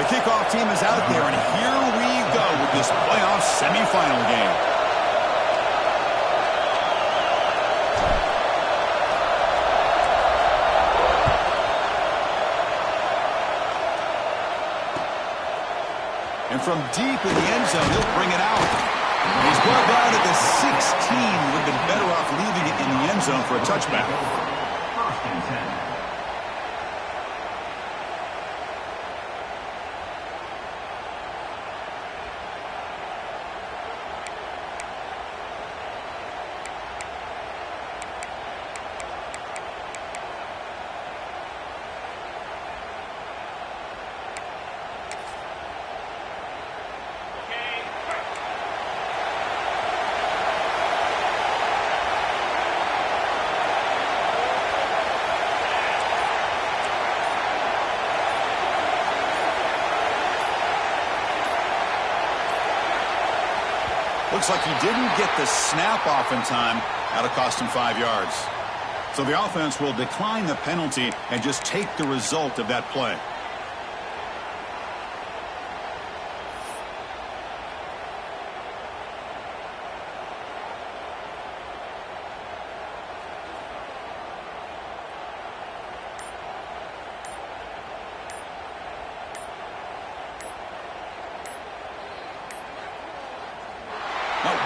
kickoff team is out there, and here we go with this playoff semifinal game. And from deep in the end zone, he'll bring it out. He's brought down at the 16. Would have been better off leaving it in the end zone for a touchback. First and 10. Looks like he didn't get the snap off in time. That'll cost him 5 yards. So the offense will decline the penalty and just take the result of that play.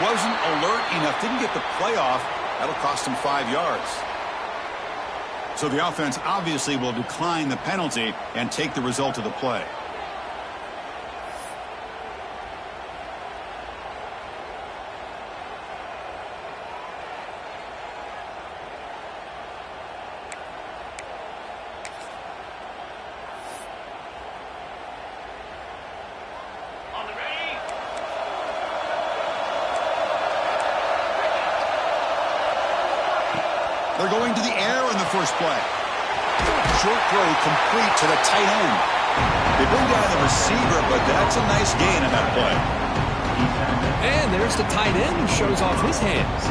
Wasn't alert enough, didn't get the play off. That'll cost him 5 yards. So the offense obviously will decline the penalty and take the result of the play. They're going to the air in the first play. Short throw complete to the tight end. They bring down the receiver, but that's a nice gain in that play. And there's the tight end who shows off his hands.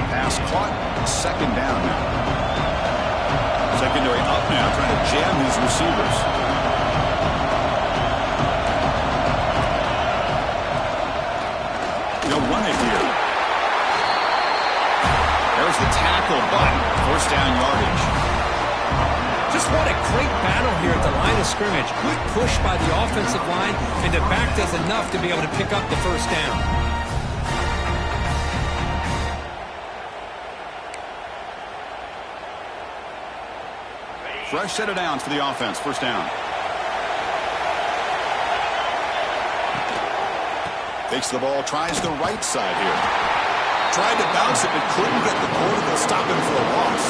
Pass caught. Second down now. Secondary up now, trying to jam his receivers. They'll run it here. There's the tackle, but first down yardage. Just what a great battle here at the line of scrimmage. Good push by the offensive line, and the back does enough to be able to pick up the first down. Fresh set of downs for the offense. First down. Takes the ball, tries the right side here. Tried to bounce it, but couldn't get the quarter to stop him for a loss.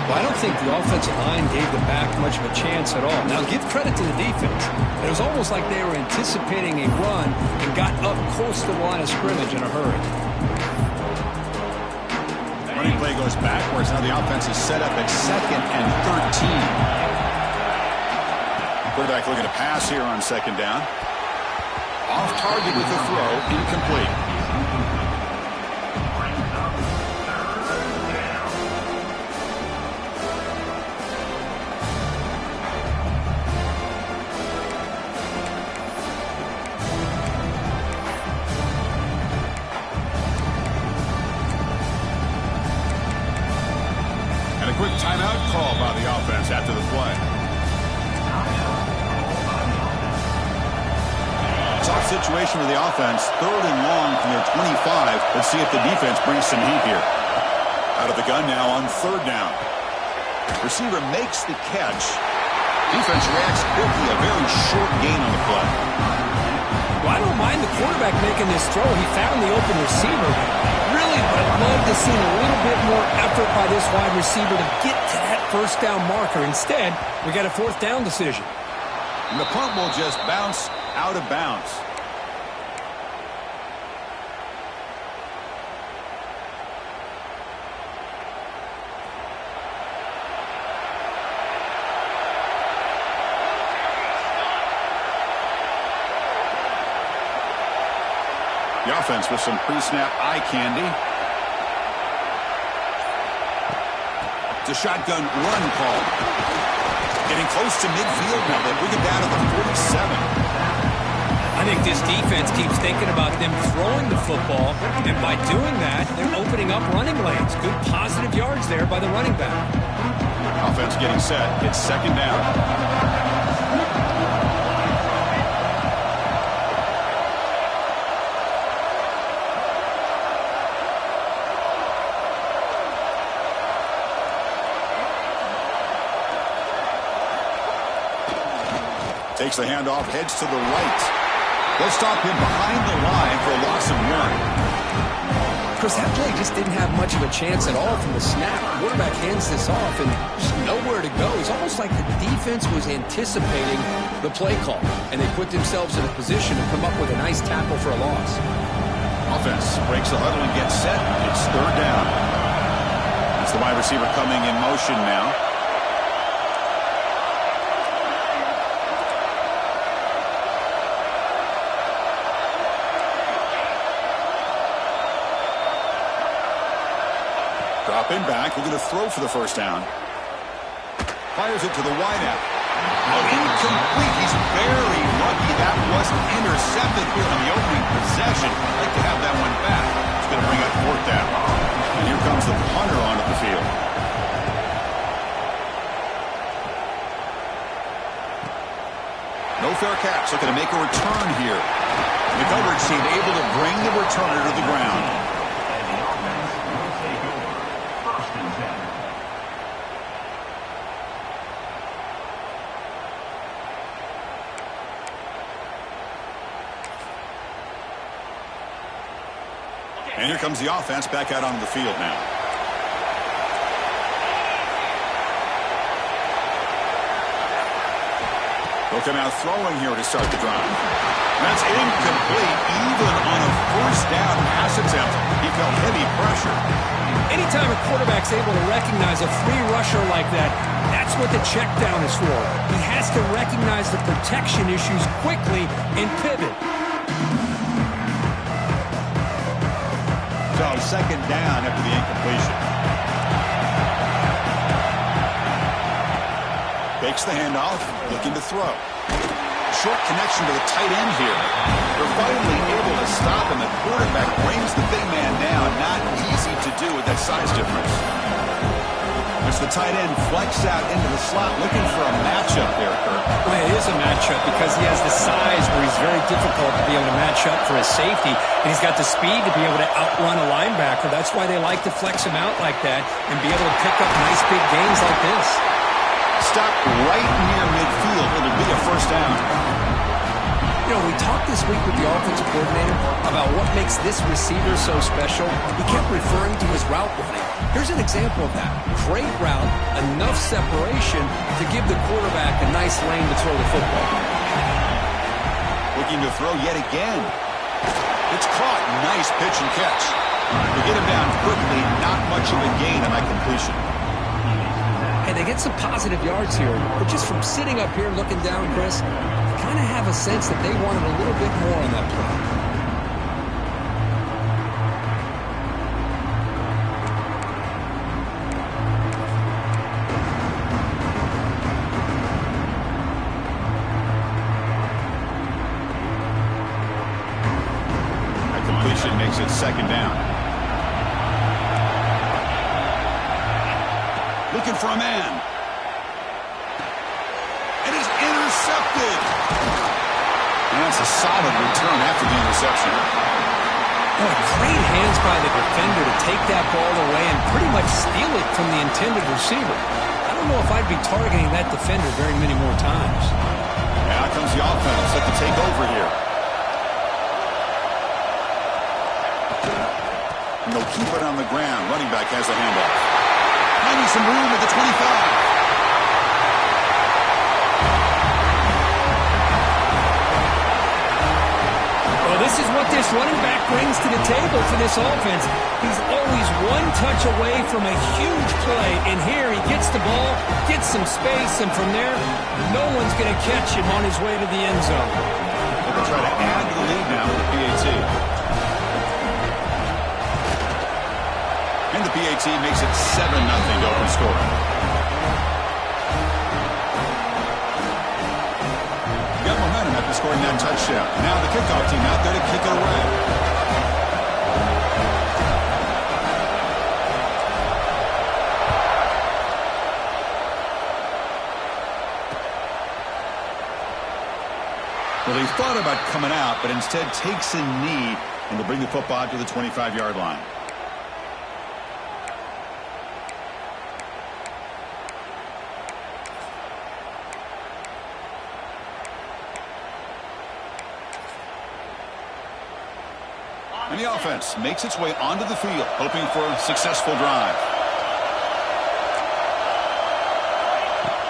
Well, I don't think the offensive line gave the back much of a chance at all. Now, give credit to the defense. It was almost like they were anticipating a run and got up close to the line of scrimmage in a hurry. Running play goes backwards. Now the offense is set up at 2nd and 13. Quarterback looking to pass here on 2nd down. Off target with the throw, incomplete. And a quick timeout call by the offense after the play. Tough situation with the offense. 3rd and long from their 25. Let's see if the defense brings some heat here. Out of the gun now on 3rd down. Receiver makes the catch. Defense reacts quickly. A very short gain on the play. Well, I don't mind the quarterback making this throw. He found the open receiver. Really would have loved to see a little bit more effort by this wide receiver to get to that first down marker. Instead, we got a 4th down decision. And the punt will just bounce out of bounds. The offense with some pre-snap eye candy. The shotgun run call. Getting close to midfield now. They bring it down to the 47. I think this defense keeps thinking about them throwing the football, and by doing that, they're opening up running lanes. Good positive yards there by the running back. Offense getting set. It's second down. Takes the handoff, heads to the right. They'll stop him behind the line for a loss of 1. Chris, that play just didn't have much of a chance at all from the snap. The quarterback hands this off and just nowhere to go. It's almost like the defense was anticipating the play call, and they put themselves in a position to come up with a nice tackle for a loss. Offense breaks the huddle and gets set. It's third down. It's the wide receiver coming in motion now. Dropping back, looking to throw for the first down. Fires it to the wideout. Oh, incomplete. He's very lucky that wasn't intercepted here on the opening possession. I'd like to have that one back. It's going to bring up fourth down. And here comes the punter onto the field. No fair catch. Looking to make a return here. The coverage team able to bring the returner to the ground. And here comes the offense back out onto the field now. They'll come out throwing here to start the drive. That's incomplete. Even on a first down pass attempt, he felt heavy pressure. Anytime a quarterback's able to recognize a free rusher like that, that's what the check down is for. He has to recognize the protection issues quickly and pivot. So second down after the incompletion. Fakes the handoff, looking to throw. Short connection to the tight end here. They're finally able to stop him. The quarterback brings the big man down. Not easy to do with that size difference. As the tight end flex out into the slot, looking for a matchup there, Kirk. Well, it is a matchup because he has the size where he's very difficult to be able to match up for his safety, and he's got the speed to be able to outrun a linebacker. That's why they like to flex him out like that and be able to pick up nice big gains like this. Stop right near midfield. It'll be a first down. You know, we talked this week with the offensive coordinator about what makes this receiver so special. He kept referring to his route running. Here's an example of that. Great route, enough separation to give the quarterback a nice lane to throw the football. Looking to throw yet again. It's caught. Nice pitch and catch. To get him down quickly, not much of a gain on that completion. And they get some positive yards here, but just from sitting up here looking down, Chris, kind of have a sense that they wanted a little bit more on that play. That completion makes it second down. Looking for a man. It is intercepted. And that's a solid return after the interception. Boy, great hands by the defender to take that ball away and pretty much steal it from the intended receiver. I don't know if I'd be targeting that defender very many more times. Now comes the offense set to take over here. And they'll keep it on the ground. Running back has a handoff. Finding some room at the 25. Well, this is what this running back brings to the table for this offense. He's always one touch away from a huge play, and here he gets the ball, gets some space, and from there, no one's going to catch him on his way to the end zone. They'll try to add to the lead now with the PAT. And the PAT makes it 7-0 open score. Got momentum after scoring that touchdown. Now the kickoff team out there to kick it away. Well, he thought about coming out, but instead takes a knee and will bring the football to the 25-yard line. And the offense makes its way onto the field, hoping for a successful drive.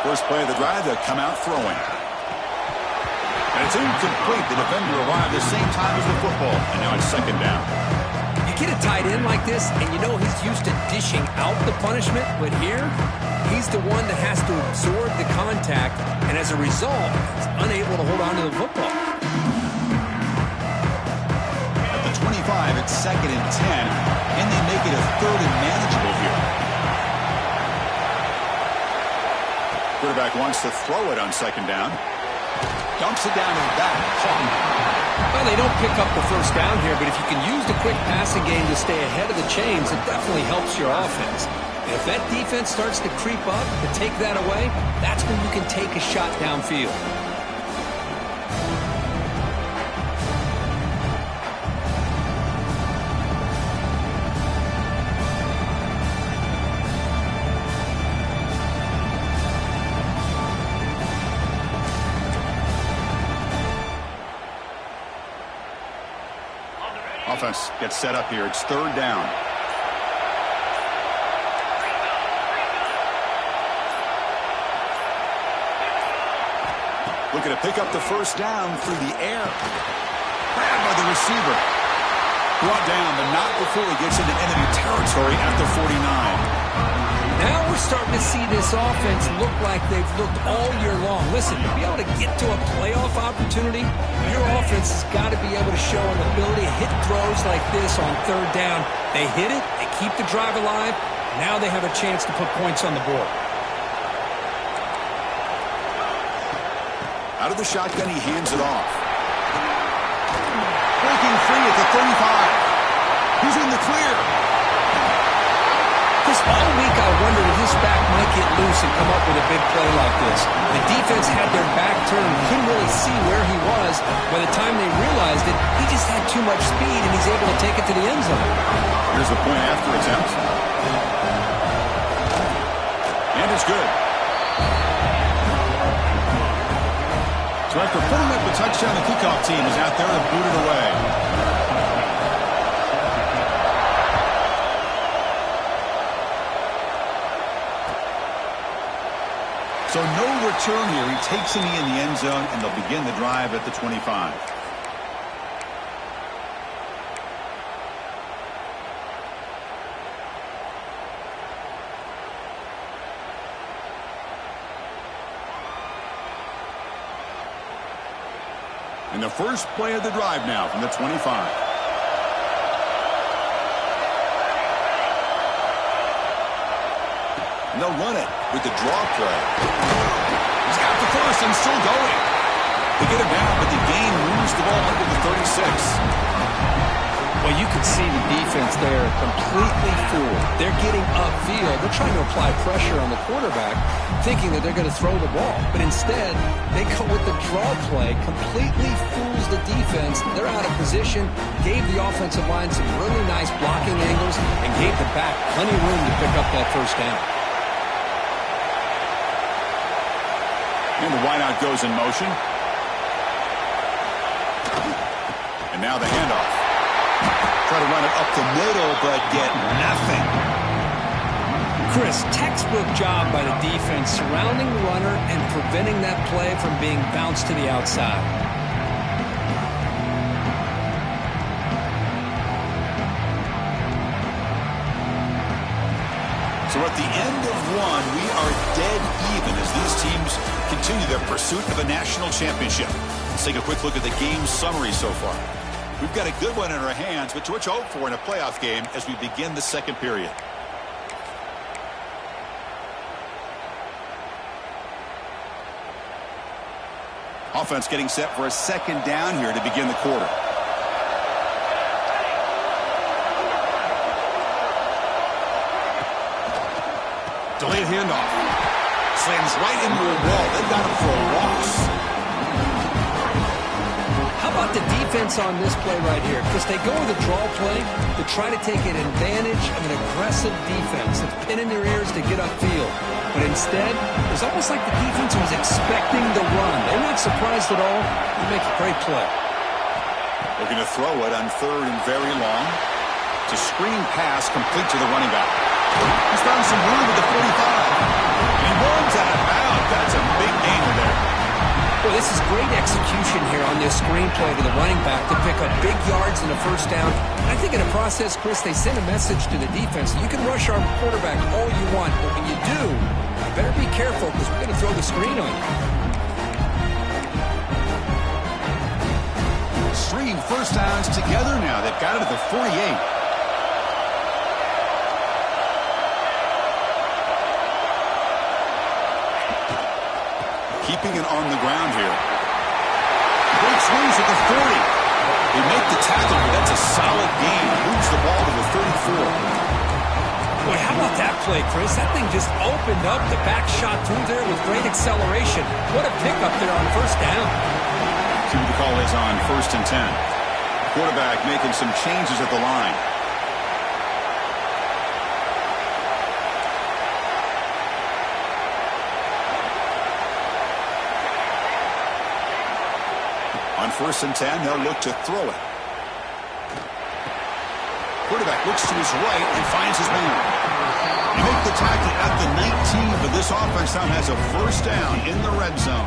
First play of the drive, they'll come out throwing. And it's incomplete. The defender arrived the same time as the football, and now it's second down. You get a tight end like this, and you know he's used to dishing out the punishment, but here, he's the one that has to absorb the contact, and as a result, he's unable to hold on to the football. At the 25, it's second and 10, and they make it a third and manageable here. Quarterback wants to throw it on second down. Dumps it down his back. Well, they don't pick up the first down here, but if you can use the quick passing game to stay ahead of the chains, it definitely helps your offense. And if that defense starts to creep up to take that away, that's when you can take a shot downfield. Offense gets set up here. It's third down. Looking to pick up the first down through the air. Grabbed by the receiver. Brought down, but not before he gets into enemy territory at the 49. Now we're starting to see this offense look like they've looked all year long. Listen, to be able to get to a playoff opportunity, your offense has got to be able to show an ability to hit throws like this on third down. They hit it, they keep the drive alive. Now they have a chance to put points on the board. Out of the shotgun, he hands it off. Breaking free at the 35. He's in the clear. All week I wondered if this back might get loose and come up with a big play like this. The defense had their back turned, couldn't really see where he was. By the time they realized it, he just had too much speed and he's able to take it to the end zone. Here's the point after attempt. And it's good. So after putting up the touchdown, the kickoff team is out there to boot it away. So no return here. He takes a knee in the end zone, and they'll begin the drive at the 25. And the first play of the drive now from the 25. And they'll run it with the draw play. He's got the first and still going. They get him down, but the gain moves the ball under the 36. Well, you can see the defense there completely fooled. They're getting upfield. They're trying to apply pressure on the quarterback, thinking that they're going to throw the ball. But instead, they go with the draw play, completely fools the defense. They're out of position, gave the offensive line some really nice blocking angles, and gave the back plenty of room to pick up that first down. And the wideout goes in motion. And now the handoff. Try to run it up the middle, but get nothing. Chris, textbook job by the defense surrounding the runner and preventing that play from being bounced to the outside. So at the end of one, we are dead even as these teams continue their pursuit of a national championship. Let's take a quick look at the game summary so far. We've got a good one in our hands, but to which hope for in a playoff game as we begin the second period. Offense getting set for a second down here to begin the quarter. Delayed handoff. Slams right into a wall. They've got him for a loss. How about the defense on this play right here? Because they go with a draw play to try to take an advantage of an aggressive defense. It's pin in their ears to get upfield. But instead, it's almost like the defense was expecting the run. They're not surprised at all. They make a great play. Looking to throw it on third and very long. It's a screen pass complete to the running back. He's found some room at the 45. And he runs out of bounds. That's a big gain there. Well, this is great execution here on this screen play to the running back to pick up big yards and a first down. And I think in the process, Chris, they send a message to the defense. You can rush our quarterback all you want, but when you do, you better be careful because we're going to throw the screen on you. Stringing first downs together now. They've got it at the 48. Keeping it on the ground here. Great swings at the 40. They make the tackle, but that's a solid gain. Moves the ball to the 34. Boy, how about that play, Chris? That thing just opened up. The back shot through there with great acceleration. What a pickup there on first down. See what the call is on 1st and 10. Quarterback making some changes at the line. On 1st and 10, they'll look to throw it. Quarterback looks to his right and finds his man. They make the tackle at the 19, but this offense now has a first down in the red zone.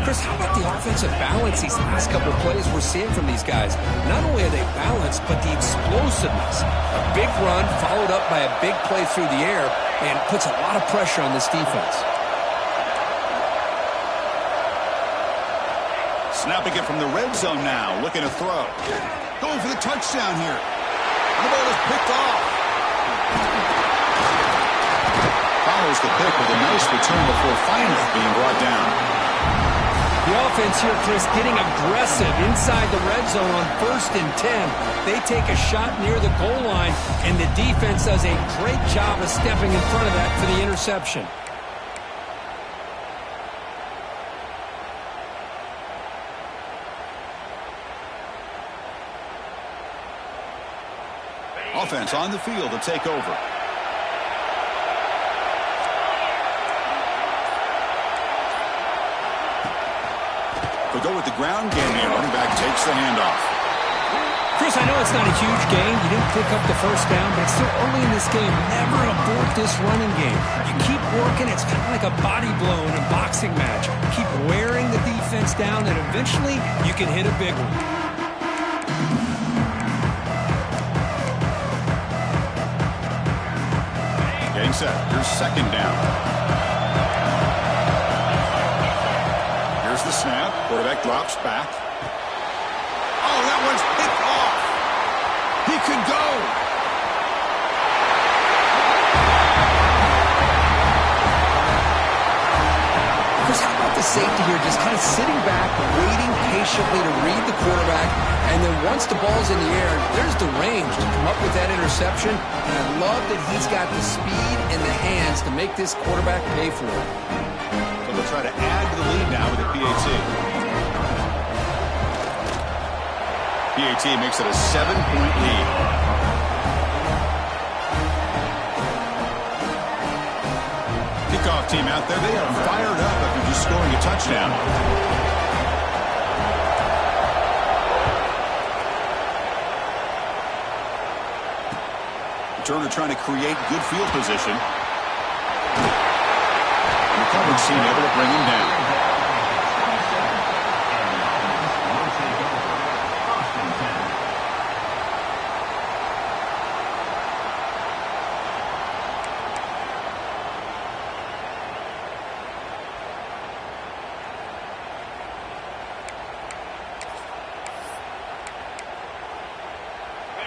Chris, how about the offensive balance these last couple of plays we're seeing from these guys? Not only are they balanced, but the explosiveness. A big run followed up by a big play through the air and puts a lot of pressure on this defense. Snapping it from the red zone now, looking to throw. Going for the touchdown here. And the ball is picked off. Follows the pick with a nice return before finally being brought down. The offense here, Chris, getting aggressive inside the red zone on 1st and 10. They take a shot near the goal line, and the defense does a great job of stepping in front of that for the interception. Offense on the field to take over. They'll go with the ground game here. Running back takes the handoff. Chris, I know it's not a huge gain. You didn't pick up the first down, but it's still early in this game. Never abort this running game. You keep working. It's kind of like a body blow in a boxing match. Keep wearing the defense down, and eventually you can hit a big one. Getting set. Here's second down. Here's the snap. Quarterback drops back. Oh, that one's picked off. He could go. Chris, how about the safety here just kind of sitting back, waiting patiently to read the quarterback, and then once the ball's in the air, there's the range to come up with that interception, and I love that he's got the speed and the hands to make this quarterback pay for it. So they'll try to add to the lead now with a PAT. PAT makes it a 7-point lead. Kickoff team out there, they are fired up after just scoring a touchdown. Turner trying to create good field position. And the coverage team able to bring him down.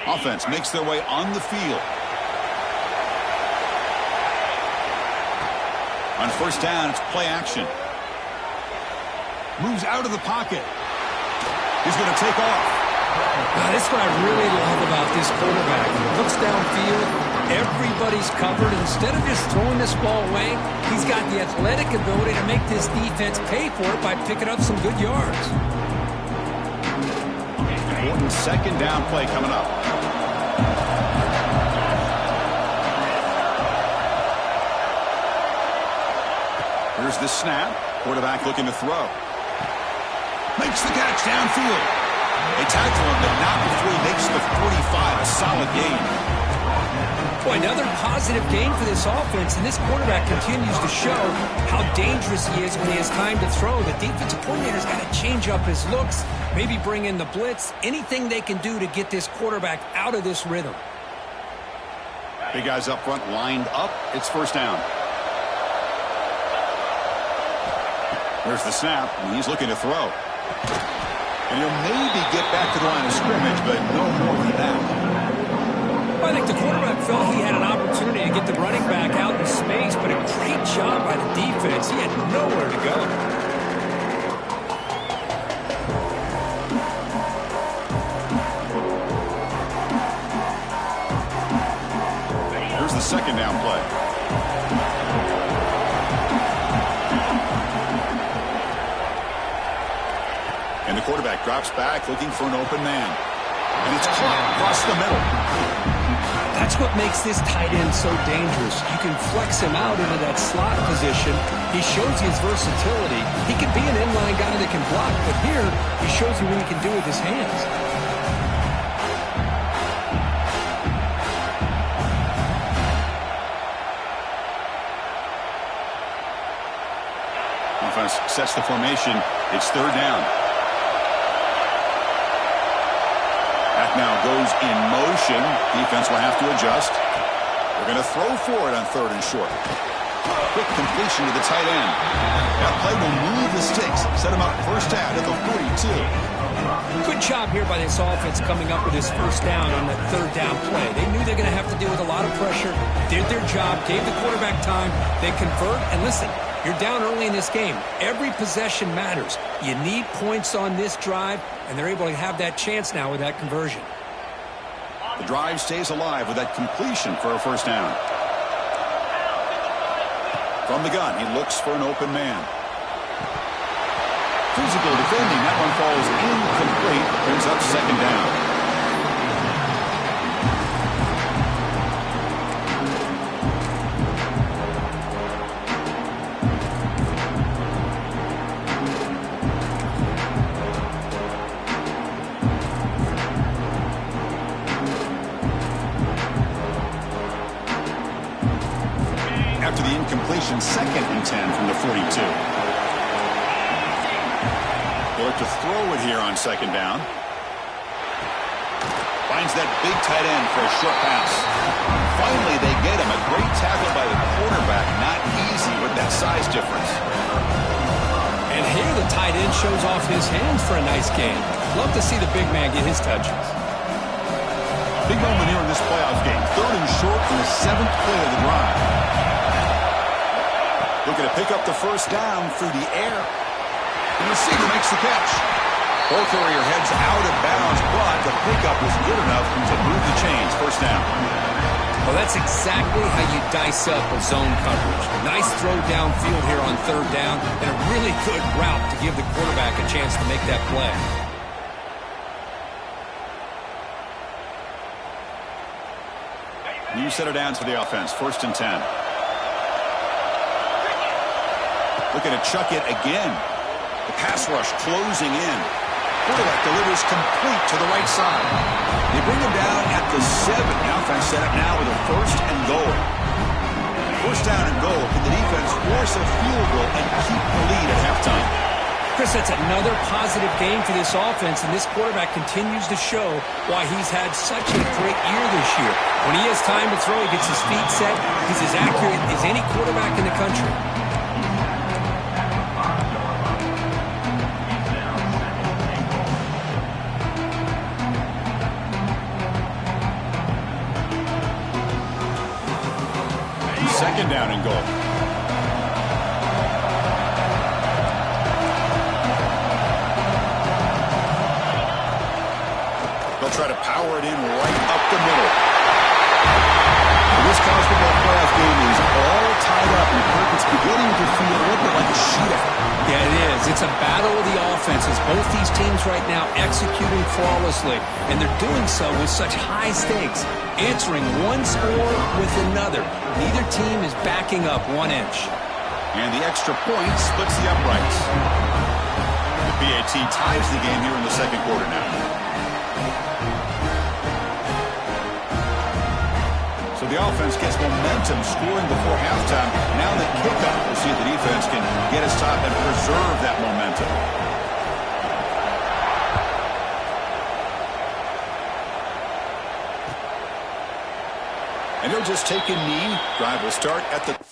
Offense makes their way on the field. On first down, it's play action. Moves out of the pocket. He's going to take off. That's what I really love about this quarterback. He looks downfield. Everybody's covered. Instead of just throwing this ball away, he's got the athletic ability to make this defense pay for it by picking up some good yards. Important second down play coming up. Here's the snap. Quarterback looking to throw. Makes the catch downfield. They tackle him, but not before he makes the 45. A solid gain. Boy, another positive gain for this offense, and this quarterback continues to show how dangerous he is when he has time to throw. The defensive coordinator's got to change up his looks, maybe bring in the blitz, anything they can do to get this quarterback out of this rhythm. Big guys up front lined up. It's first down. There's the snap, and he's looking to throw. And he'll maybe get back to the line of scrimmage, but no more than that. I think the quarterback felt he had an opportunity to get the running back out in space, but a great job by the defense. He had nowhere to go. Here's the second down play. And the quarterback drops back looking for an open man. And it's caught across the middle. That's what makes this tight end so dangerous. You can flex him out into that slot position. He shows his versatility. He can be an inline guy that can block, but here he shows you what he can do with his hands. Offense sets the formation. It's third down. Now goes in motion. Defense will have to adjust. They're going to throw for it on third and short. Quick completion to the tight end. That play will move the sticks. Set him up first down at the 42. Good job here by this offense coming up with this first down on that third down play. They knew they're going to have to deal with a lot of pressure. Did their job. Gave the quarterback time. They convert. And listen, you're down early in this game. Every possession matters. You need points on this drive, and they're able to have that chance now with that conversion. The drive stays alive with that completion for a first down. From the gun, he looks for an open man. Physical defending. That one falls incomplete. Brings up second down. After the incompletion, 2nd and 10 from the 42. They look to throw it here on second down. Finds that big tight end for a short pass. Finally, they get him. A great tackle by the quarterback. Not easy with that size difference. And here the tight end shows off his hands for a nice gain. Love to see the big man get his touches. Big moment here in this playoff game. Third and short in the 7th play of the drive. Looking to pick up the first down through the air. The receiver makes the catch. Ball carrier heads out of bounds, but the pickup was good enough to move the chains. First down. Well, that's exactly how you dice up a zone coverage. Nice throw downfield here on third down, and a really good route to give the quarterback a chance to make that play. New set of downs for the offense. 1st and 10. Looking to chuck it again. The pass rush closing in. Quarterback delivers complete to the right side. They bring him down at the 7. The offense set up now with a 1st and goal. First down and goal. Can the defense force a field goal and keep the lead at halftime? Chris, that's another positive game for this offense, and this quarterback continues to show why he's had such a great year this year. When he has time to throw, he gets his feet set. He's as accurate as any quarterback in the country. Second down and goal. try to power it in right up the middle. This college football playoff game is all tied up, and Kirk, it's beginning to feel a little bit like a shootout. Yeah, it is. It's a battle of the offenses. Both these teams right now executing flawlessly, and they're doing so with such high stakes, answering one score with another. Neither team is backing up 1 inch. And the extra point splits the uprights. The PAT ties the game here in the second quarter now. So the offense gets momentum scoring before halftime. Now the kickoff. We'll see if the defense can get his top and preserve that momentum. And he'll just take a knee. Drive will start at the...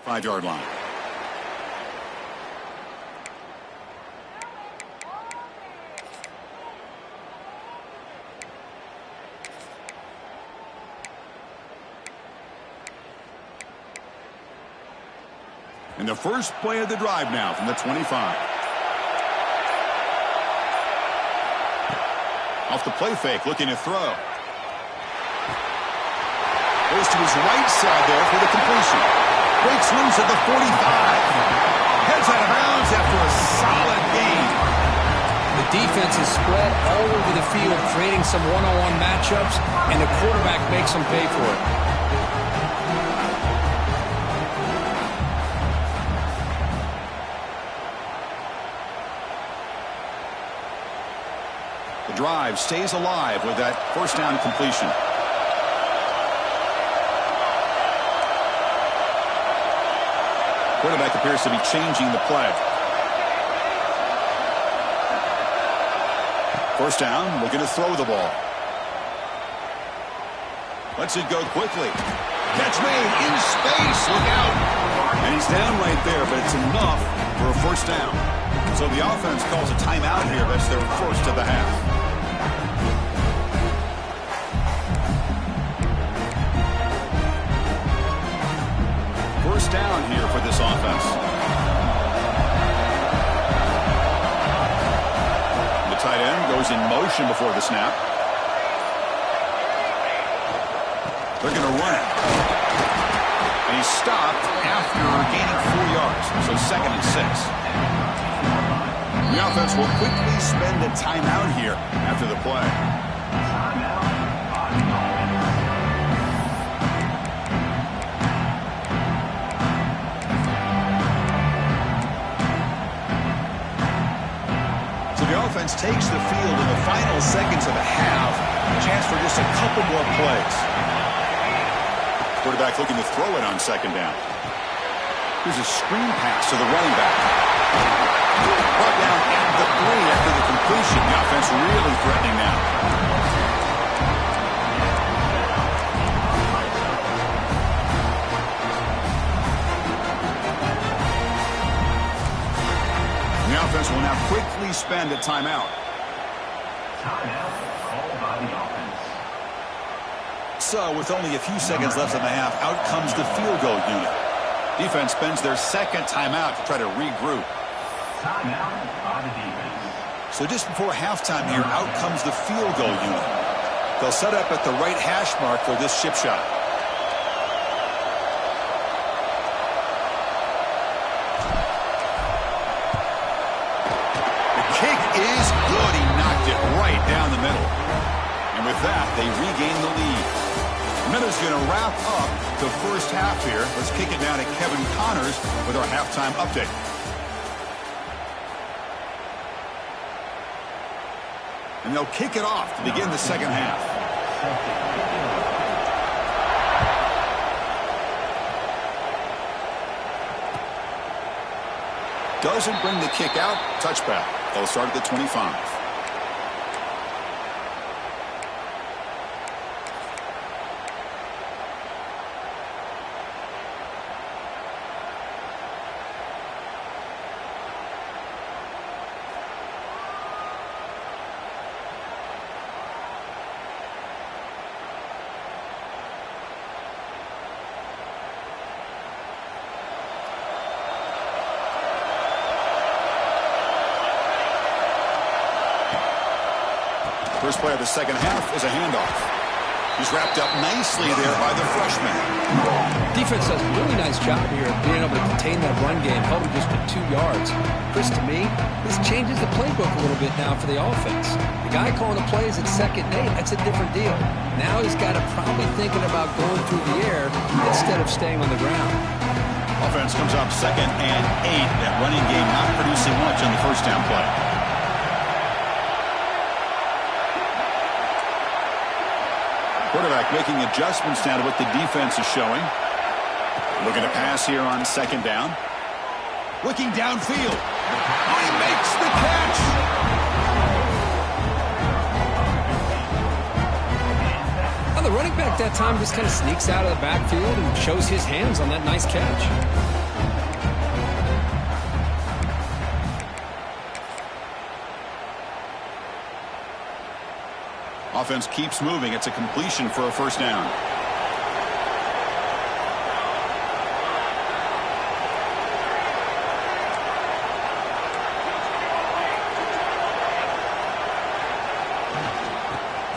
Five-yard line. And the first play of the drive now from the 25. Off the play fake, looking to throw. Goes to his right side there for the completion. Breaks loose at the 45. Heads out of bounds after a solid gain. The defense is spread all over the field, creating some one-on-one matchups, and the quarterback makes them pay for it. The drive stays alive with that first down completion. Quarterback appears to be changing the play. First down, looking to throw the ball. Lets it go quickly. Catch made in space. Look out. And he's down right there, but it's enough for a first down. So the offense calls a timeout here. That's their first of the half. First down here for this offense. was in motion before the snap. They're going to run it. And he's stopped after gaining 4 yards. So 2nd and 6. The offense will quickly spend a timeout here after the play. So the offense takes the field in the final seconds of the half. A chance for just a couple more plays. Quarterback looking to throw it on 2nd down. Here's a screen pass to the running back. Brought down at the 3 after the completion. The offense really threatening now. The offense will now quickly spend a timeout. Timeout called by the offense. So, with only a few seconds left in the half, out comes the field goal unit. Defense spends their 2nd timeout to try to regroup. Timeout by the defense. So just before halftime here, out comes the field goal unit. They'll set up at the right hash mark for this chip shot. The kick is good. He knocked it right down the middle. And with that, they regain the lead. Miller's going to wrap up the first half here. Let's kick it down to Kevin Connors with our halftime update. And they'll kick it off to begin the second half. Doesn't bring the kick out. Touchback. They'll start at the 25. First play of the second half is a handoff. He's wrapped up nicely there by the freshman. Defense does a really nice job here of being able to contain that run game, held him just to 2 yards. Chris, to me, this changes the playbook a little bit now for the offense. The guy calling the plays at 2nd and 8, that's a different deal. Now he's got to probably thinking about going through the air instead of staying on the ground. Offense comes up 2nd and 8. That running game not producing much on the first down play. Quarterback making adjustments now to what the defense is showing. Looking to pass here on 2nd down. Looking downfield. Oh, he makes the catch. Well, the running back that time just kind of sneaks out of the backfield and shows his hands on that nice catch. Offense keeps moving. It's a completion for a first down.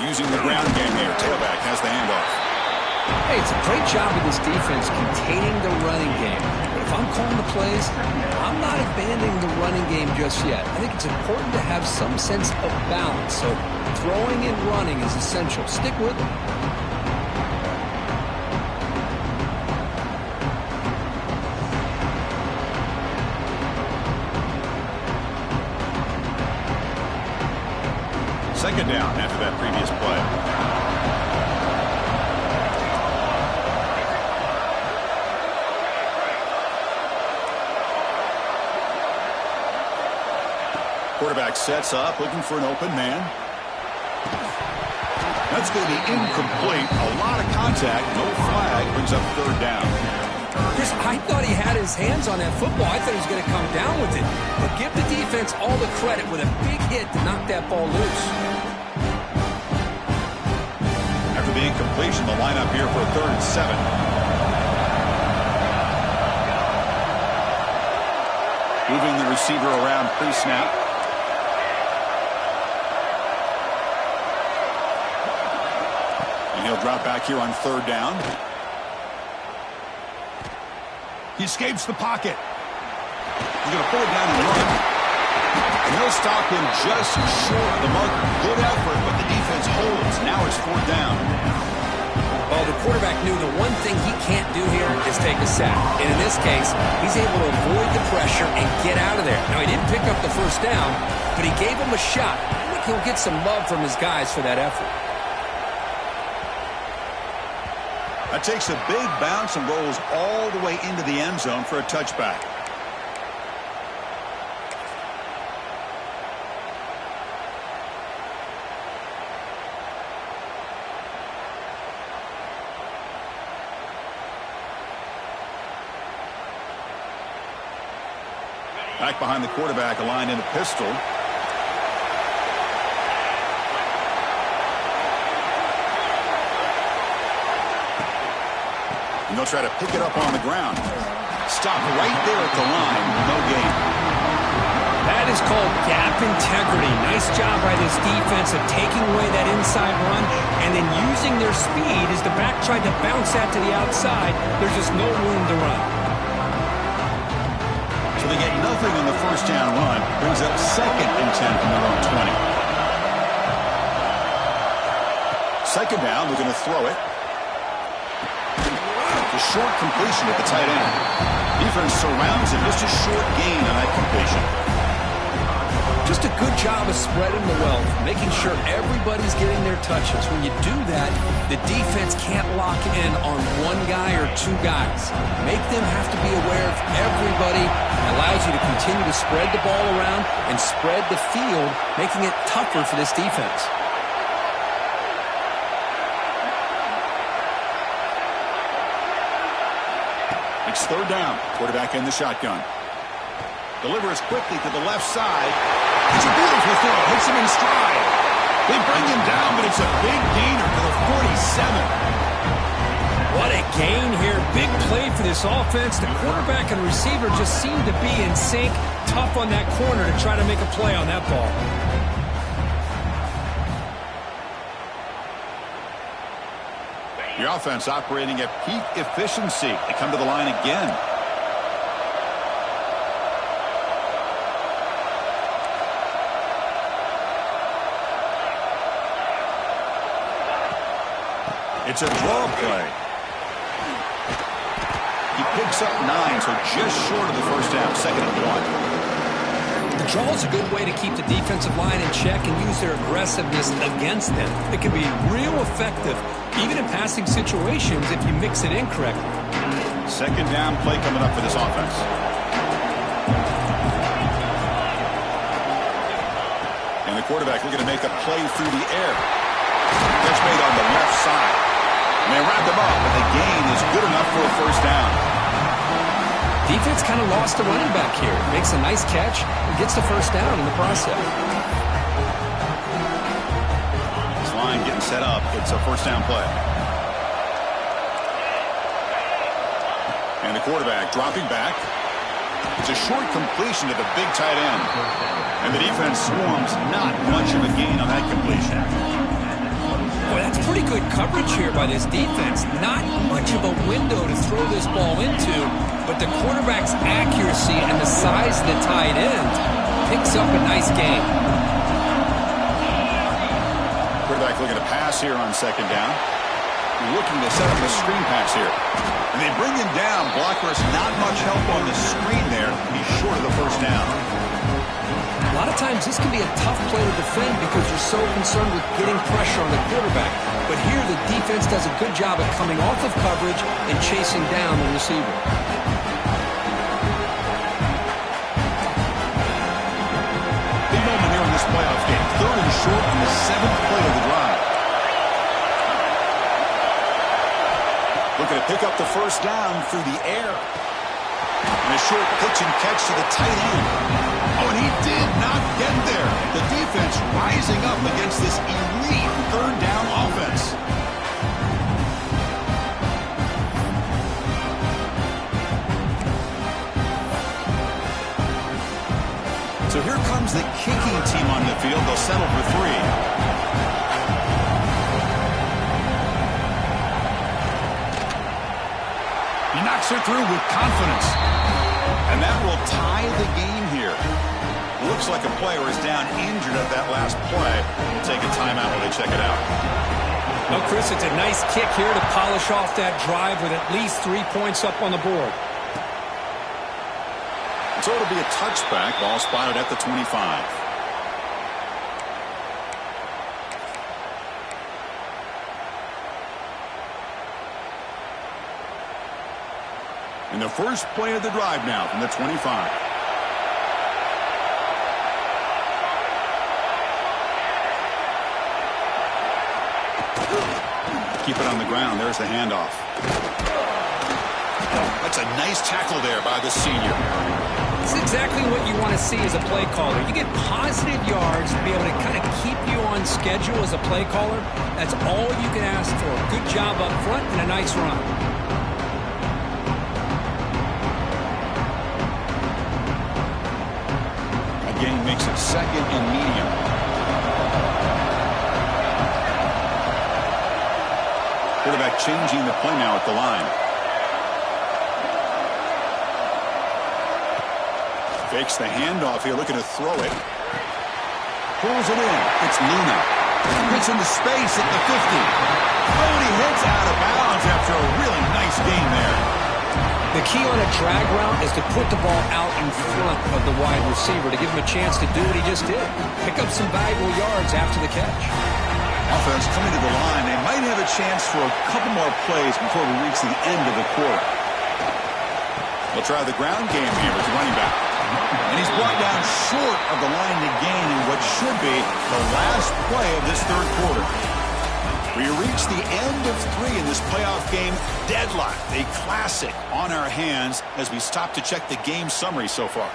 Using the ground game here. Tailback has the handoff. Hey, it's a great job of this defense containing the running game. But if I'm calling the plays, I'm not abandoning the running game just yet. I think it's important to have some sense of balance. So throwing and running is essential. Stick with it. Second down after that previous play. Quarterback sets up, looking for an open man. That's going to be incomplete. A lot of contact. No flag. Brings up 3rd down. Chris, I thought he had his hands on that football. I thought he was going to come down with it. But give the defense all the credit with a big hit to knock that ball loose. After the incompletion, the lineup here for a 3rd and 7. Moving the receiver around pre-snap. He'll drop back here on third down. He escapes the pocket. He's going to pull it down and run. And he'll stop him just short of the marker. Good effort, but the defense holds. Now it's fourth down. Well, the quarterback knew the one thing he can't do here is take a sack. And in this case, he's able to avoid the pressure and get out of there. Now, he didn't pick up the first down, but he gave him a shot. I think he'll get some love from his guys for that effort. That takes a big bounce and rolls all the way into the end zone for a touchback. Back behind the quarterback, aligned in a pistol. And they'll try to pick it up on the ground. Stop right there at the line. No gain. That is called gap integrity. Nice job by this defense of taking away that inside run and then using their speed as the back tried to bounce that to the outside. There's just no room to run. So they get nothing on the first down run. Brings up 2nd and 10 from their own 20. Second down, they're going to throw it. The short completion at the tight end. Defense surrounds him. Just a short gain on that completion. Just a good job of spreading the wealth, making sure everybody's getting their touches. When you do that, the defense can't lock in on one guy or two guys. Make them have to be aware of everybody. It allows you to continue to spread the ball around and spread the field, making it tougher for this defense. It's third down. Quarterback in the shotgun. Delivers quickly to the left side. It's a beautiful throw. Hits him in stride. They bring him down, but it's a big gainer to the 47. What a gain here. Big play for this offense. The quarterback and receiver just seem to be in sync. Tough on that corner to try to make a play on that ball. The offense operating at peak efficiency. They come to the line again. It's a draw play. He picks up 9, so just short of the first down. 2nd and 1. The draw is a good way to keep the defensive line in check and use their aggressiveness against them. It can be real effective, even in passing situations, if you mix it in correctly. 2nd down play coming up for this offense. And the quarterback looking to make a play through the air. Catch made on the left side. And they wrap him up, but the gain is good enough for a first down. Defense kind of lost the running back here. Makes a nice catch and gets the first down in the process. This line getting set up. It's a first down play. And the quarterback dropping back. It's a short completion to the big tight end. And the defense swarms not much of a gain on that completion. Boy, that's pretty good coverage here by this defense. Not much of a window to throw this ball into, but the quarterback's accuracy and the size of the tight end picks up a nice gain. Quarterback looking to pass here on 2nd down. Looking to set up a screen pass here. And they bring him down. Blockers not much help on the screen there. He's short of the first down. A lot of times this can be a tough play to defend because you're so concerned with getting pressure on the quarterback. But here the defense does a good job of coming off of coverage and chasing down the receiver. Big moment here in this playoff game. 3rd and short on the 7th play of the drive. Looking to pick up the first down through the air. And a short pitch and catch to the tight end. Oh, and he did not get there. The defense rising up against this elite 3rd down offense. So here comes the kicking team on the field. They'll settle for 3. He knocks her through with confidence. And that will tie the game here. Looks like a player is down injured at that last play. We'll take a timeout while they check it out. Well, Chris, it's a nice kick here to polish off that drive with at least 3 points up on the board. So it'll be a touchback. Ball spotted at the 25. And the first play of the drive now from the 25. Keep it on the ground. There's the handoff. That's a nice tackle there by the senior. It's exactly what you want to see as a play caller. You get positive yards to be able to kind of keep you on schedule as a play caller. That's all you can ask for. Good job up front and a nice run. Again, makes it second and medium. Quarterback changing the play now at the line. Fakes the handoff here, looking to throw it. Pulls it in. It's Luna. Gets into space at the 50. Oh, and he hits out of bounds after a really nice game there. The key on a drag route is to put the ball out in front of the wide receiver to give him a chance to do what he just did. Pick up some valuable yards after the catch. Offense coming to the line. They might have a chance for a couple more plays before we reach the end of the quarter. They'll try the ground game here with the running back. And he's brought down short of the line to gain in what should be the last play of this third quarter. We reach the end of 3 in this playoff game. Deadlock, a classic on our hands as we stop to check the game summary so far.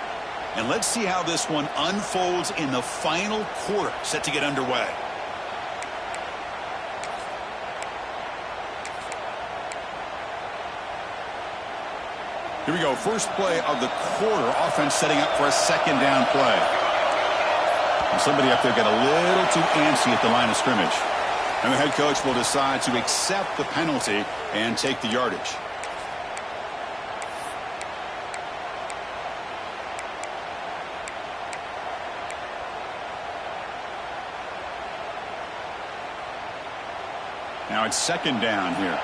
And let's see how this one unfolds in the final quarter, set to get underway. Here we go. First play of the quarter. Offense setting up for a second down play. And somebody up there got a little too antsy at the line of scrimmage. And the head coach will decide to accept the penalty and take the yardage. Now it's second down here.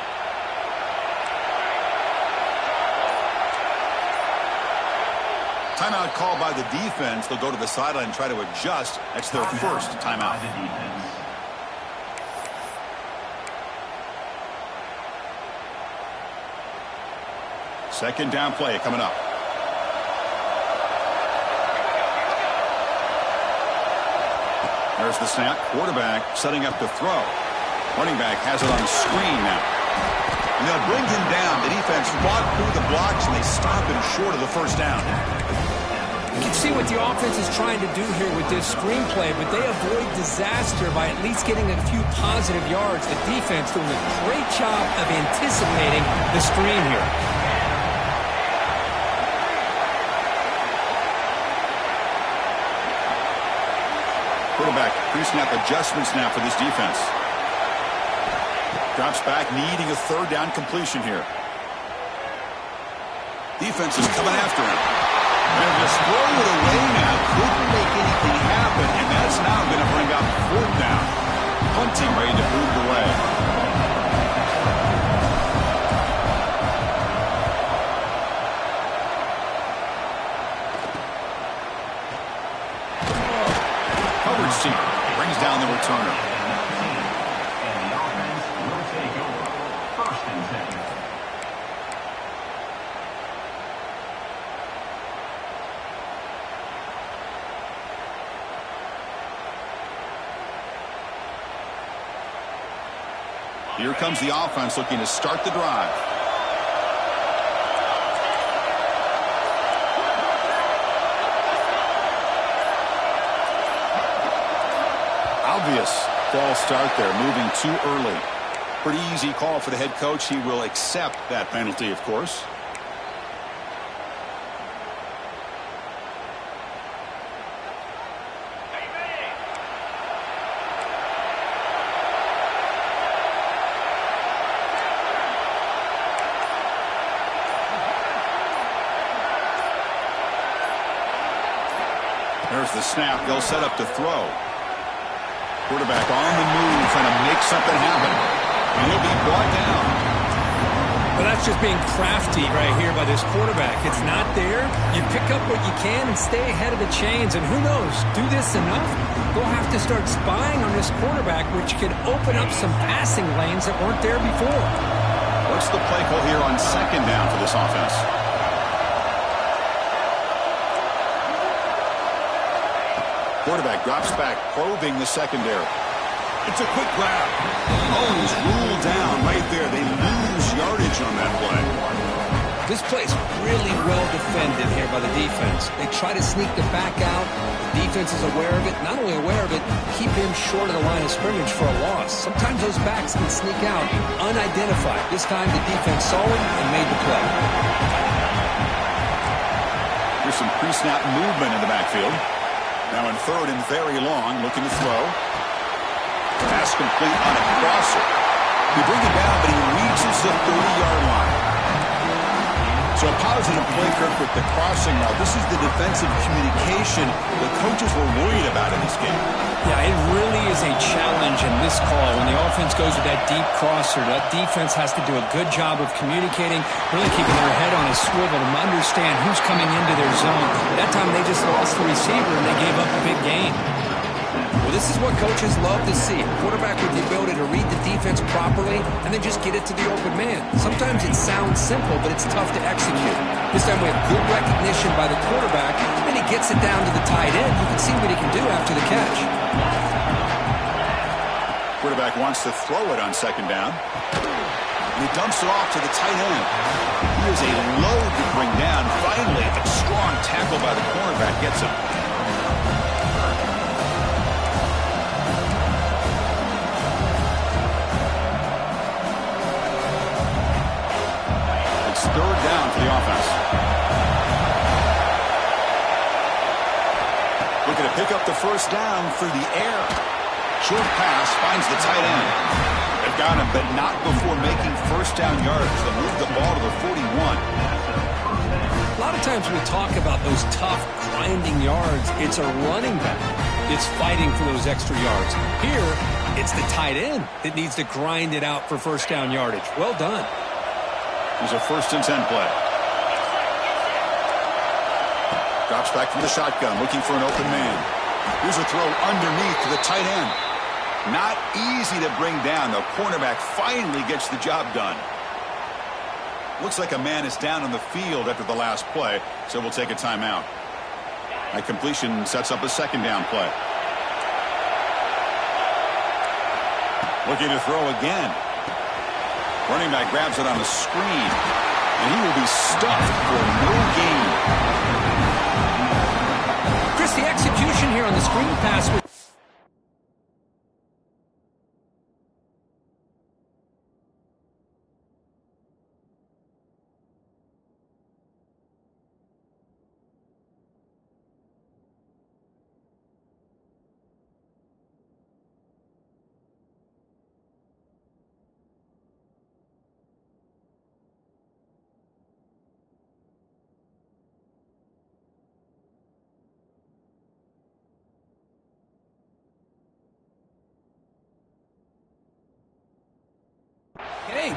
Timeout called by the defense. They'll go to the sideline and try to adjust. That's their first timeout. Second down play coming up. There's the snap. Quarterback setting up to throw. Running back has it on screen now. And they'll bring him down. The defense fought through the blocks, and they stop him short of the first down. You can see what the offense is trying to do here with this screenplay, but they avoid disaster by at least getting a few positive yards. The defense doing a great job of anticipating the screen here. Quarterback pre-snap adjustments now for this defense. Drops back, needing a third down completion here. Defense is coming after him. They're just throwing it away now. Couldn't make anything happen, and that's now going to bring up fourth down. Punting ready to move it away. Coverage seat brings down the returner. And the offense will take over. First and 10. Here comes the offense looking to start the drive. Obvious false start there, moving too early. Pretty easy call for the head coach. He will accept that penalty, of course. There's the snap. They'll set up to throw. Quarterback on the move, trying to make something happen. And he'll be brought down. Well, that's just being crafty right here by this quarterback. It's not there. You pick up what you can and stay ahead of the chains. And who knows, do this enough, they'll have to start spying on this quarterback, which could open up some passing lanes that weren't there before. What's the play call here on second down for this offense? Quarterback drops back, probing the secondary. It's a quick grab. Oh, he's ruled down right there. They lose yardage on that play. This play's really well defended here by the defense. They try to sneak the back out. The defense is aware of it. Not only aware of it, keep him short of the line of scrimmage for a loss. Sometimes those backs can sneak out unidentified. This time the defense saw it and made the play. Here's some pre-snap movement in the backfield. Now in third and very long, looking to throw. Pass complete on a crosser. He brings it down, but he reaches the 30-yard line. So a positive play, Kirk, with the crossing route. This is the defensive communication the coaches were worried about in this game. Yeah, it really is a challenge in this call. When the offense goes with that deep crosser, that defense has to do a good job of communicating, really keeping their head on a swivel to understand who's coming into their zone. That time they just lost the receiver and they gave up a big gain. Well, this is what coaches love to see. A quarterback with the ability to read the defense properly and then just get it to the open man. Sometimes it sounds simple, but it's tough to execute. This time we have good recognition by the quarterback, and he gets it down to the tight end. You can see what he can do after the catch. Quarterback wants to throw it on second down. And he dumps it off to the tight end. He is a load to bring down. Finally, a strong tackle by the cornerback gets him. Third down for the offense. Looking to pick up the first down through the air. Short pass finds the tight end. They've got him, but not before making first down yards. They'll move the ball to the 41. A lot of times we talk about those tough, grinding yards. It's a running back that's fighting for those extra yards. Here, it's the tight end that needs to grind it out for first down yardage. Well done. Here's a 1st and 10 play. Drops back from the shotgun, looking for an open man. Here's a throw underneath to the tight end. Not easy to bring down. The cornerback finally gets the job done. Looks like a man is down on the field after the last play, so we'll take a timeout. That completion sets up a second down play. Looking to throw again. Running back grabs it on the screen, and he will be stuffed for no gain. Chris, the execution here on the screen pass was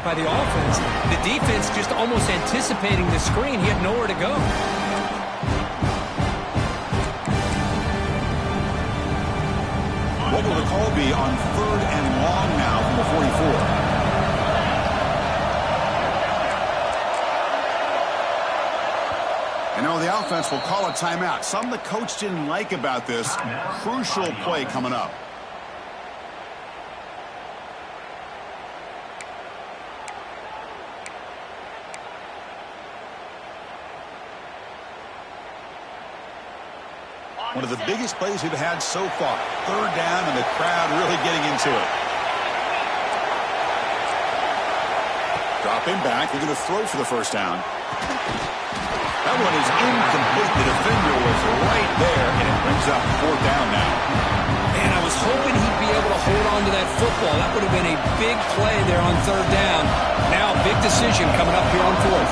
by the offense. The defense just almost anticipating the screen. He had nowhere to go. What will the call be on 3rd and long now from the 44? And now the offense will call a timeout. Something the coach didn't like about this. Crucial play coming up. One of the biggest plays we've had so far. 3rd down, and the crowd really getting into it. Dropping back, looking to throw for the first down. That one is incomplete. The defender was right there, and it brings up 4th down now. Man, I was hoping he'd be able to hold on to that football. That would have been a big play there on 3rd down. Now, big decision coming up here on 4th.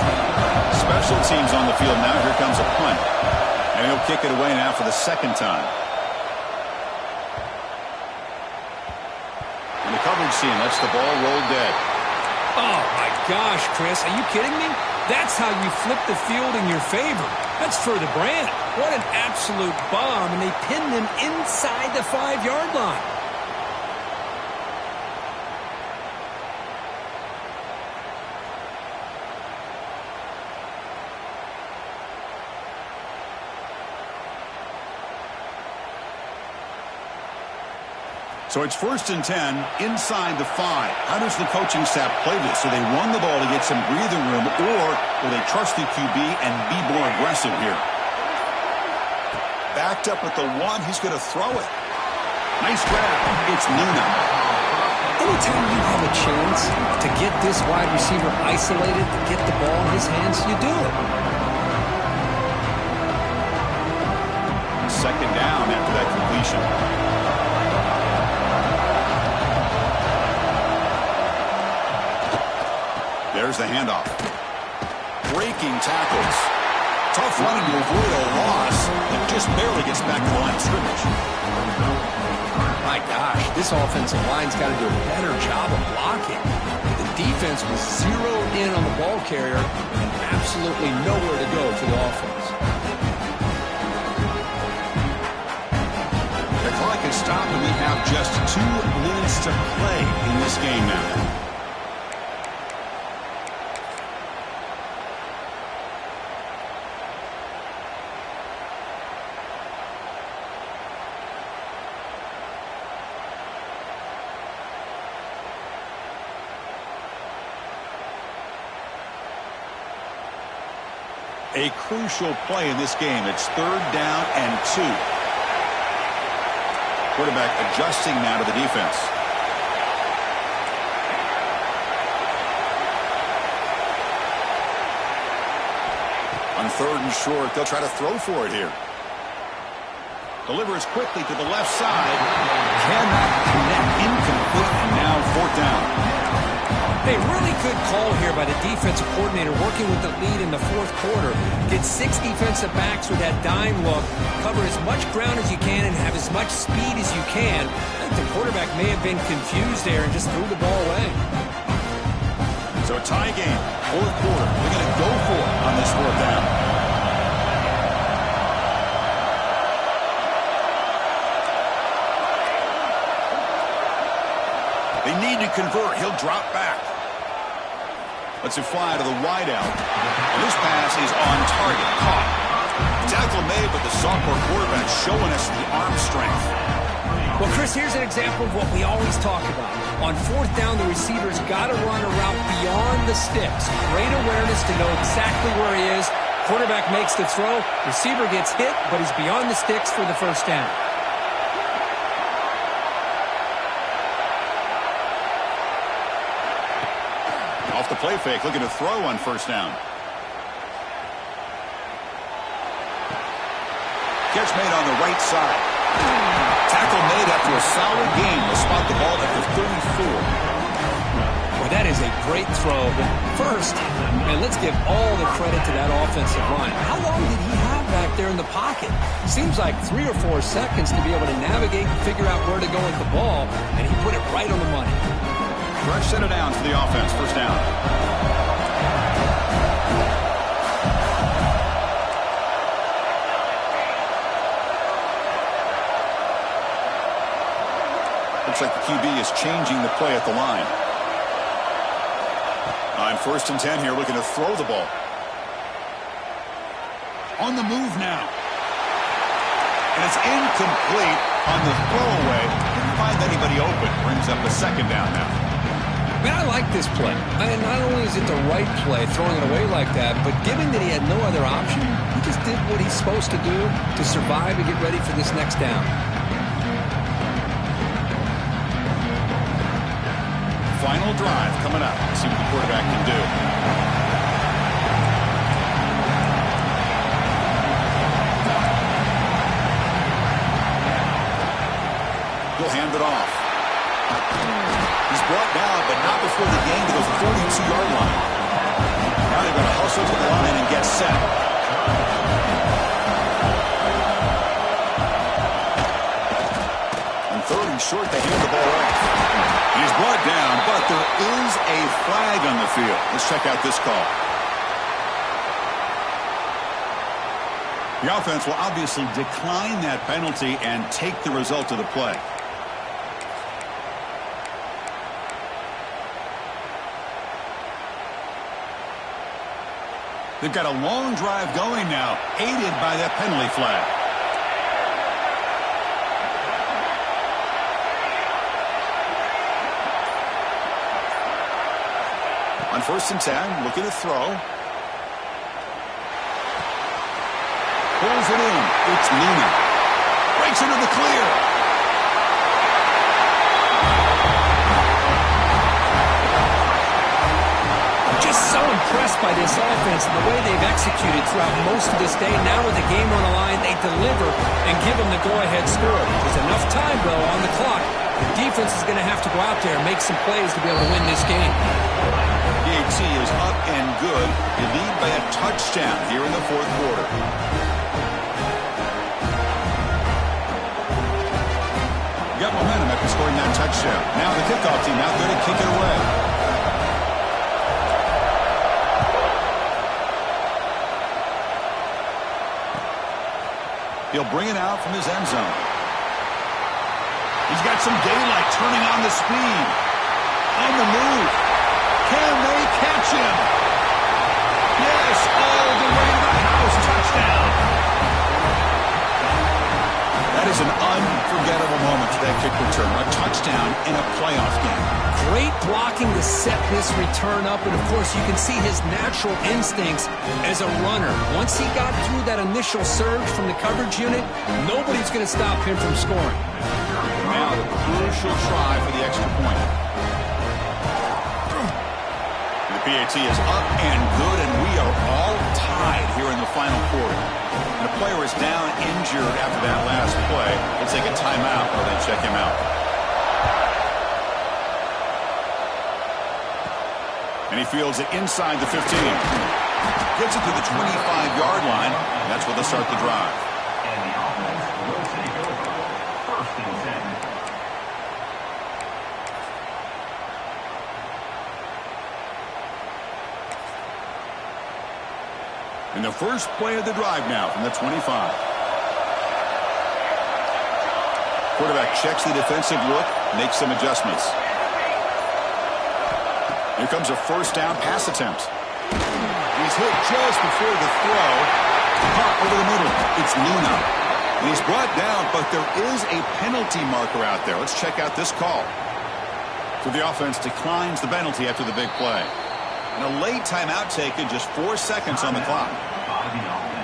Special teams on the field now. Here comes a punt. And he'll kick it away now for the second time. And the coverage team lets the ball roll dead. Oh, my gosh, Chris. Are you kidding me? That's how you flip the field in your favor. That's for the brand. What an absolute bomb, and they pinned him inside the 5-yard line. So it's 1st and 10 inside the 5. How does the coaching staff play this? So they run the ball to get some breathing room, or will they trust the QB and be more aggressive here? Backed up at the 1. He's going to throw it. Nice grab. It's Luna. Anytime you have a chance to get this wide receiver isolated, to get the ball in his hands, you do it. Second down after that completion. There's the handoff. Breaking tackles. Tough running to avoid a loss. It just barely gets back to the line of scrimmage. My gosh, this offensive line's got to do a better job of blocking. The defense was zeroed in on the ball carrier and absolutely nowhere to go for the offense. The clock is stopped and we have just 2 minutes to play in this game now. A crucial play in this game. It's 3rd down and 2. Quarterback adjusting now to the defense. On 3rd and short, they'll try to throw for it here. Delivers quickly to the left side. Cannot connect. Incomplete. And now 4th down. Hey, really good call here by the defensive coordinator working with the lead in the 4th quarter. Get 6 defensive backs with that dime look. Cover as much ground as you can and have as much speed as you can. I think the quarterback may have been confused there and just threw the ball away. So a tie game, 4th quarter. They're going to go for it on this 4th down. They need to convert. He'll drop back. Lets it fly to the wideout. And this pass is on target. Caught. Tackle made, but the sophomore quarterback showing us the arm strength. Well, Chris, here's an example of what we always talk about. On 4th down, the receiver's got to run a route beyond the sticks. Great awareness to know exactly where he is. Quarterback makes the throw. Receiver gets hit, but he's beyond the sticks for the 1st down. Off the play fake, looking to throw on 1st down. Catch made on the right side. Tackle made after a solid gain. Will spot the ball at the 34. Well, that is a great throw. But first, man, let's give all the credit to that offensive line. How long did he have back there in the pocket? Seems like 3 or 4 seconds to be able to navigate and figure out where to go with the ball, and he put it right on the money. Fresh set of downs for the offense. 1st down. Looks like the QB is changing the play at the line. On 1st and 10 here, looking to throw the ball. On the move now. And it's incomplete on the throwaway. Didn't find anybody open. Brings up a 2nd down now. Man, I like this play. And not only is it the right play, throwing it away like that, but given that he had no other option, he just did what he's supposed to do to survive and get ready for this next down. Final drive coming up. Let's see what the quarterback can do. He'll hand it off. He's brought down, but not before the gain to the 42-yard line. Now they're going to hustle to the line and get set. short. They hand the ball off. He's brought down, but there is a flag on the field. Let's check out this call. The offense will obviously decline that penalty and take the result of the play. They've got a long drive going now, aided by that penalty flag. On 1st and 10, looking to throw. Pulls it in. It's Nina. Breaks into the clear. Just so impressed by this offense and the way they've executed throughout most of this day. Now with the game on the line, they deliver and give them the go-ahead score. There's enough time, though, on the clock. The defense is going to have to go out there and make some plays to be able to win this game. PAT is up and good. They lead by a touchdown here in the 4th quarter. Got momentum after scoring that touchdown. Now the kickoff team out there to kick it away. He'll bring it out from his end zone. He's got some daylight turning on the speed. On the move. Can they catch him? Yes, all the way to the house. Touchdown. That is an unforgettable moment for that kick return. A touchdown in a playoff game. Great blocking to set this return up, and of course you can see his natural instincts as a runner. Once he got through that initial surge from the coverage unit, nobody's going to stop him from scoring. Now the crucial try for the extra point. The PAT is up and good, and we are all tied here in the final quarter. And the player is down injured after that last play. They'll take a timeout while they check him out. And he fields it inside the 15. Gets it to the 25-yard line. And that's where they'll start the drive. And the offense will take over. 1st and 10. In the first play of the drive now from the 25. Quarterback checks the defensive look, makes some adjustments. Here comes a 1st down pass attempt. He's hit just before the throw. Caught over the middle. It's Luna. And he's brought down, but there is a penalty marker out there. Let's check out this call. So the offense declines the penalty after the big play. And a late timeout taken, just 4 seconds on the clock. By the offense.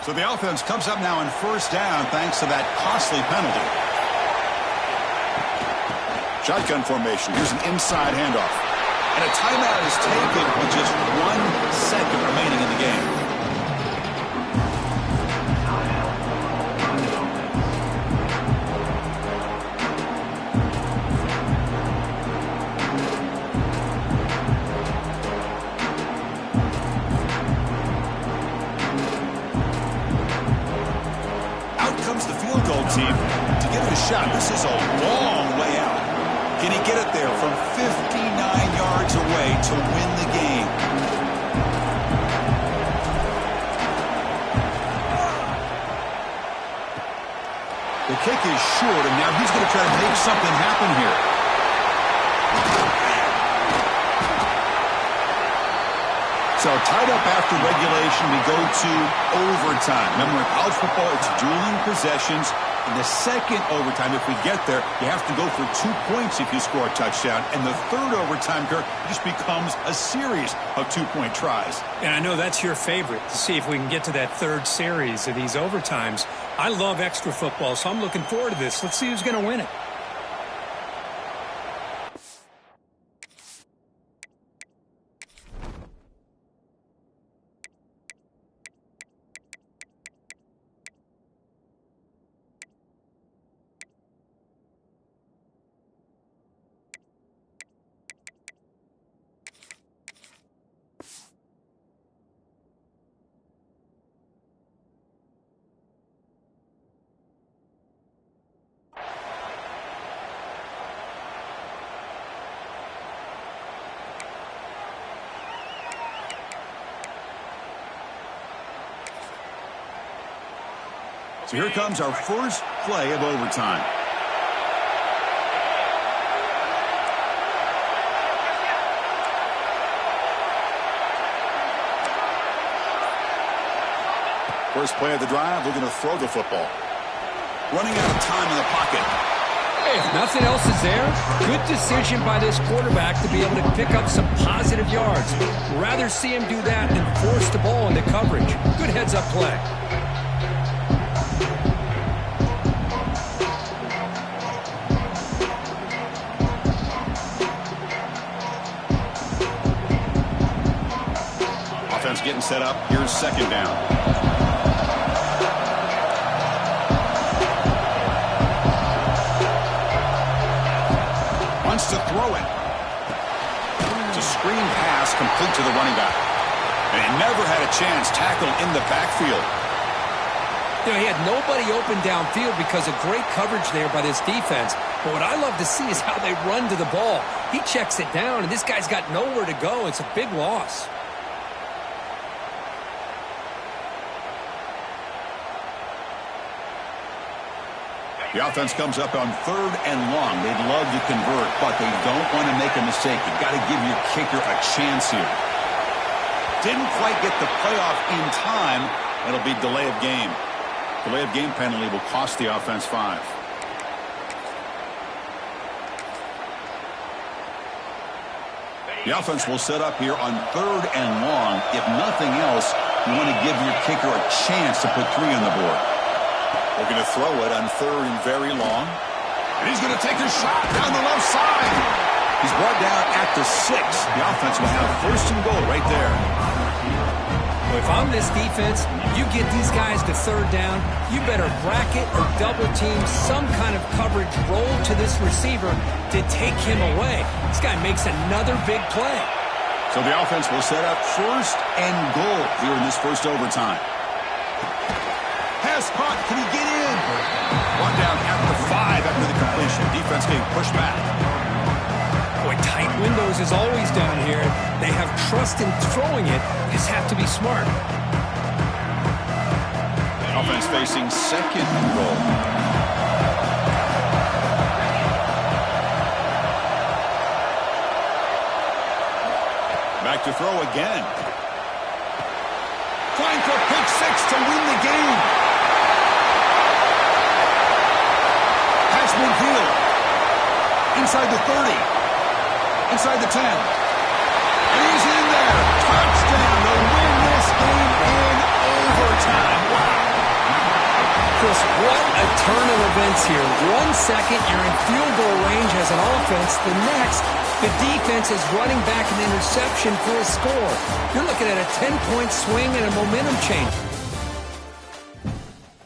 So the offense comes up now in 1st down thanks to that costly penalty. Shotgun formation. Here's an inside handoff. And a timeout is taken with just 1 second remaining in the game. Out comes the field goal team to give it a shot. This is a long way out. Can he get it there from 59 yards away to win the game? The kick is short, and now he's going to try to make something happen here. So tied up after regulation, we go to overtime. Remember, in college football, it's dueling possessions. In the second overtime, if we get there, you have to go for 2 points if you score a touchdown. And the third overtime, Kirk, just becomes a series of 2-point tries. And I know that's your favorite, to see if we can get to that 3rd series of these overtimes. I love extra football, so I'm looking forward to this. Let's see who's going to win it. So here comes our first play of overtime. First play of the drive, we're going to throw the football. Running out of time in the pocket. Hey, if nothing else is there, good decision by this quarterback to be able to pick up some positive yards. Rather see him do that than force the ball into coverage. Good heads-up play. Offense getting set up. Here's second down. To throw it. It's a screen pass complete to the running back. And he never had a chance tackled in the backfield. You know, he had nobody open downfield because of great coverage there by this defense. But what I love to see is how they run to the ball. He checks it down, and this guy's got nowhere to go. It's a big loss. The offense comes up on third and long. They'd love to convert, but they don't want to make a mistake. You've got to give your kicker a chance here. Didn't quite get the playoff in time. It'll be delay of game. Delay of game penalty will cost the offense 5. The offense will set up here on third and long. If nothing else, you want to give your kicker a chance to put 3 on the board. They're going to throw it on third and very long. And he's going to take a shot down the left side. He's brought down at the 6. The offense will have first and goal right there. Well, if I'm this defense, you get these guys to third down, you better bracket or double team some kind of coverage roll to this receiver to take him away. This guy makes another big play. So the offense will set up first and goal here in this first overtime. Pass caught. Can he get in? One down at the 5 after the completion. Defense getting pushed back. Boy, tight windows is always down here. They have trust in throwing it. They just have to be smart. Offense facing second and goal. Back to throw again. Trying for a pick 6 to win the game. Midfield. Inside the 30. Inside the 10. And he's in there. Touchdown to win this game in overtime. Wow. Chris, what a turn of events here. 1 second, you're in field goal range as an offense. The next, the defense is running back an interception for a score. You're looking at a 10-point swing and a momentum change.